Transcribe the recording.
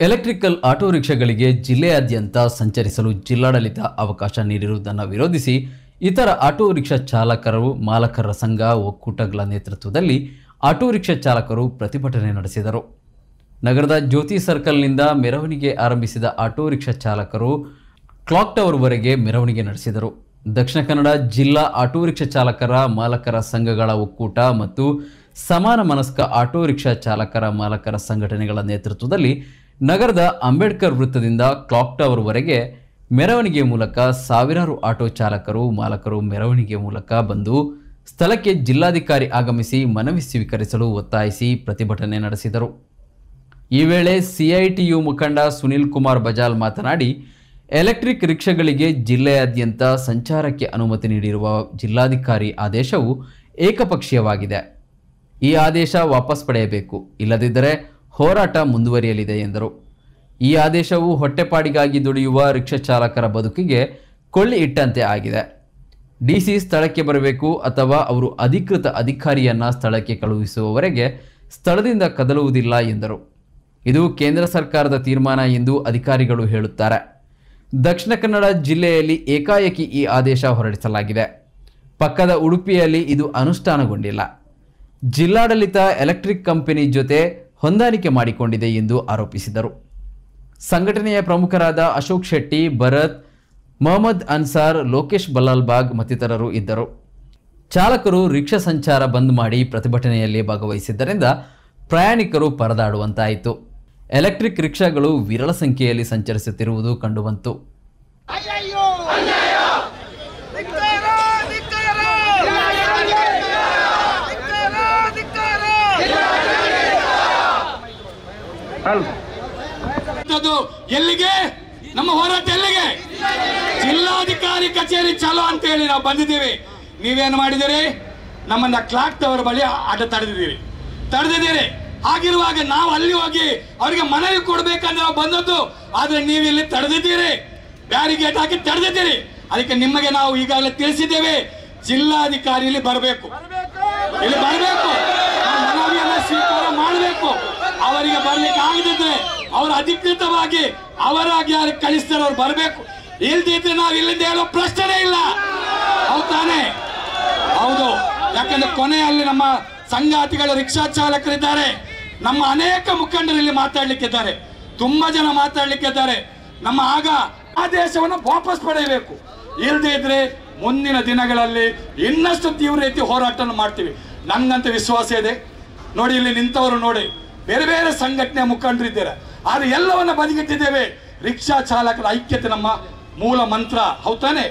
Electrical auto ರಿಕ್ಷಾಗಳಿಗೆ ಜಿಲ್ಲೆಯಾದ್ಯಂತ ಸಂಚರಿಸಲು ಜಿಲ್ಲಾಡಳಿತ ಅವಕಾಶ ನೀಡಿರುವುದನ್ನು ವಿರೋಧಿಸಿ ಇತರ ಆಟೋ ರಿಕ್ಷಾ ಚಾಲಕರು ಮಾಲಕರ ಸಂಘ ಒಕ್ಕೂಟಗಳ ನೇತೃತ್ವದಲ್ಲಿ ಆಟೋ ರಿಕ್ಷಾ ಚಾಲಕರು ಪ್ರತಿಭಟನೆ ನಡೆಸಿದರು. ನಗರದ ಜ್ಯೋತಿ ಸರ್ಕಲ್ನಿಂದ ಮೆರವಣಿಗೆ ಆರಂಭಿಸಿದ ಆಟೋ ರಿಕ್ಷಾ ಚಾಲಕರು ಕ್ಲಾಕ್ ಟವರ್ವರೆಗೆ ಮೆರವಣಿಗೆ ನಡೆಸಿದರು. ದಕ್ಷಿಣ ಕನ್ನಡ ಜಿಲ್ಲಾ ಆಟೋ ರಿಕ್ಷಾ ಚಾಲಕರ ಮಾಲಕರ ಸಂಘಗಳ ಒಕ್ಕೂಟ ಮತ್ತು ಸಮಾನ ಮನಸ್ಕ ಆಟೋ ರಿಕ್ಷಾ ಚಾಲಕರ ಮಾಲಕರ ಸಂಘಟನೆಗಳ ನೇತೃತ್ವದಲ್ಲಿ ನಗರದ ಅಂಬೇಡ್ಕರ್ ವೃತ್ತದಿಂದ ಕ್ಲಾಕ್ ಟವರ್ವರೆಗೆ ಮೆರವಣಿಗೆ ಮೂಲಕ ಸಾವಿರಾರು ಆಟೋ ಚಾಲಕರು ಮಾಲಕರು ಮೆರವಣಿಗೆ ಮೂಲಕ ಬಂದು ಸ್ಥಳಕ್ಕೆ ಜಿಲ್ಲಾಧಿಕಾರಿ ಆಗಮಿಸಿ ಮನವಿ ಸ್ವೀಕರಿಸಲು ಒತ್ತಾಯಿಸಿ ಪ್ರತಿಭಟನೆ ನಡೆಸಿದರು. ಈ ವೇಳೆ ಸಿಐಟಿಯು ಮುಖಂಡ ಸುನಿಲ್ ಕುಮಾರ್ ಬಜಾಲ್ ಮಾತನಾಡಿ, ಎಲೆಕ್ಟ್ರಿಕ್ ರಿಕ್ಷಾಗಳಿಗೆ ಜಿಲ್ಲೆಯಾದ್ಯಂತ ಸಂಚಾರಕ್ಕೆ ಅನುಮತಿ ನೀಡಿರುವ ಜಿಲ್ಲಾಧಿಕಾರಿ ಆದೇಶವು ಏಕಪಕ್ಷೀಯವಾಗಿದೆ. ಈ ಆದೇಶ ವಾಪಸ್ ಪಡೆಯಬೇಕು, ಇಲ್ಲದಿದ್ದರೆ ಹೋರಾಟ ಮುಂದುವರಿಯಲಿದೆ ಎಂದರು. ಈ ಆದೇಶವು ಹೊಟ್ಟೆಪಾಡಿಗಾಗಿ ದುಡಿಯುವ ರಿಕ್ಷಾ ಚಾಲಕರ ಬದುಕಿಗೆ ಕೊಳ್ಳಿ ಇಟ್ಟಂತೆ ಆಗಿದೆ. ಡಿಸಿ ಸ್ಥಳಕ್ಕೆ ಬರಬೇಕು ಅಥವಾ ಅವರು ಅಧಿಕೃತ ಅಧಿಕಾರಿಯನ್ನ ಸ್ಥಳಕ್ಕೆ ಕಳುಹಿಸುವವರೆಗೆ ಸ್ಥಳದಿಂದ ಕದಲುವುದಿಲ್ಲ ಎಂದರು. ಇದು ಕೇಂದ್ರ ಸರ್ಕಾರದ ತೀರ್ಮಾನ ಎಂದು ಅಧಿಕಾರಿಗಳು ಹೇಳುತ್ತಾರೆ. ದಕ್ಷಿಣ ಕನ್ನಡ ಜಿಲ್ಲೆಯಲ್ಲಿ ಏಕಾಏಕಿ ಈ ಆದೇಶ ಹೊರಡಿಸಲಾಗಿದೆ. ಪಕ್ಕದ ಉಡುಪಿಯಲ್ಲಿ ಇದು ಅನುಷ್ಠಾನಗೊಂಡಿಲ್ಲ. ಜಿಲ್ಲಾಡಳಿತ ಎಲೆಕ್ಟ್ರಿಕ್ ಕಂಪನಿ ಜೊತೆ ಹೊಂದಾಣಿಕೆ ಮಾಡಿಕೊಂಡಿದೆ ಎಂದು ಆರೋಪಿಸಿದರು. ಸಂಘಟನೆಯ ಪ್ರಮುಖರಾದ ಅಶೋಕ್ ಶೆಟ್ಟಿ, ಭರತ್, ಮೊಹಮ್ಮದ್ ಅನ್ಸಾರ್, ಲೋಕೇಶ್ ಬಲ್ಲಾಲ್ಬಾಗ್ ಮತ್ತಿತರರು ಇದ್ದರು. ಚಾಲಕರು ರಿಕ್ಷಾ ಸಂಚಾರ ಬಂದ್ ಮಾಡಿ ಪ್ರತಿಭಟನೆಯಲ್ಲಿ ಭಾಗವಹಿಸಿದ್ದರಿಂದ ಪ್ರಯಾಣಿಕರು ಪರದಾಡುವಂತಾಯಿತು. ಎಲೆಕ್ಟ್ರಿಕ್ ರಿಕ್ಷಾಗಳು ವಿರಳ ಸಂಖ್ಯೆಯಲ್ಲಿ ಸಂಚರಿಸುತ್ತಿರುವುದು ಕಂಡುಬಂತು. ಎಲ್ಲಿಗೆ ನಮ್ಮ ಹೋರಾಟ ಎಲ್ಲಿಗೆ? ಜಿಲ್ಲಾಧಿಕಾರಿ ಕಚೇರಿ ಚಾಲೋ ಅಂತ ಹೇಳಿ ನಾವು ಬಂದಿದ್ದೀವಿ. ನೀವೇನು ಮಾಡಿದಿರಿ? ನಮ್ಮನ್ನ ಕ್ಲಾಕ್ ಟವರ್ ಬಳಿ ಅಡ್ಡ ತಡೆದಿದ್ದೀರಿ. ಹಾಗಿರುವಾಗ ನಾವು ಅಲ್ಲಿ ಹೋಗಿ ಅವರಿಗೆ ಮನವಿ ಕೊಡ್ಬೇಕಂದ್ರೆ ನಾವು ಬಂದದ್ದು. ಆದ್ರೆ ನೀವು ಇಲ್ಲಿ ತಡೆದಿದ್ದೀರಿ, ಬ್ಯಾರಿಗೇಟ್ ಹಾಕಿ ತಡೆದಿದ್ದೀರಿ. ಅದಕ್ಕೆ ನಿಮಗೆ ನಾವು ಈಗಾಗಲೇ ತಿಳಿಸಿದ್ದೇವೆ, ಜಿಲ್ಲಾಧಿಕಾರಿ ಇಲ್ಲಿ ಬರಬೇಕು, ಮನವಿಯನ್ನ ಸ್ವೀಕಾರ ಮಾಡಬೇಕು. ಅವರಿಗೆ ಬರ್ಲಿಕ್ಕೆ ಆಗದಿದ್ರೆ ಅವರು ಅಧಿಕೃತವಾಗಿ ಅವರಾಗಿ ಯಾರಿಗೆ ಕಳಿಸ್ತಾರೆ ಅವ್ರು ಬರಬೇಕು. ಇಲ್ದಿದ್ರೆ ನಾವು ಇಲ್ಲಿಂದ ಹೇಳೋ ಪ್ರಶ್ನೆ ಇಲ್ಲ. ಹೌದಾನೆ? ಹೌದು. ಯಾಕಂದ್ರೆ ಕೊನೆಯಲ್ಲಿ ನಮ್ಮ ಸಂಗಾತಿಗಳ ರಿಕ್ಷಾ ಚಾಲಕರಿದ್ದಾರೆ, ನಮ್ಮ ಅನೇಕ ಮುಖಂಡರು ಇಲ್ಲಿ ಮಾತಾಡ್ಲಿಕ್ಕಿದ್ದಾರೆ, ತುಂಬಾ ಜನ ಮಾತಾಡ್ಲಿಕ್ಕಿದ್ದಾರೆ. ನಮ್ಮ ಆದೇಶವನ್ನು ವಾಪಸ್ ಪಡೆಯಬೇಕು. ಇಲ್ಲದೇ ಇದ್ರೆ ಮುಂದಿನ ದಿನಗಳಲ್ಲಿ ಇನ್ನಷ್ಟು ತೀವ್ರ ರೀತಿ ಹೋರಾಟ ಮಾಡ್ತೀವಿ. ನಂಗಂತ ವಿಶ್ವಾಸ ಇದೆ. ನೋಡಿ, ಇಲ್ಲಿ ನಿಂತವರು ನೋಡಿ, ಬೇರೆ ಬೇರೆ ಸಂಘಟನೆಯ ಮುಖಂಡರು ಇದ್ದಾರೆ. ಆದ್ರೆ ಎಲ್ಲವನ್ನ ಬದಿಗಿಟ್ಟಿದ್ದೇವೆ. ರಿಕ್ಷಾ ಚಾಲಕರ ಐಕ್ಯತೆ ನಮ್ಮ ಮೂಲ ಮಂತ್ರ. ಹೌದಾನೆ?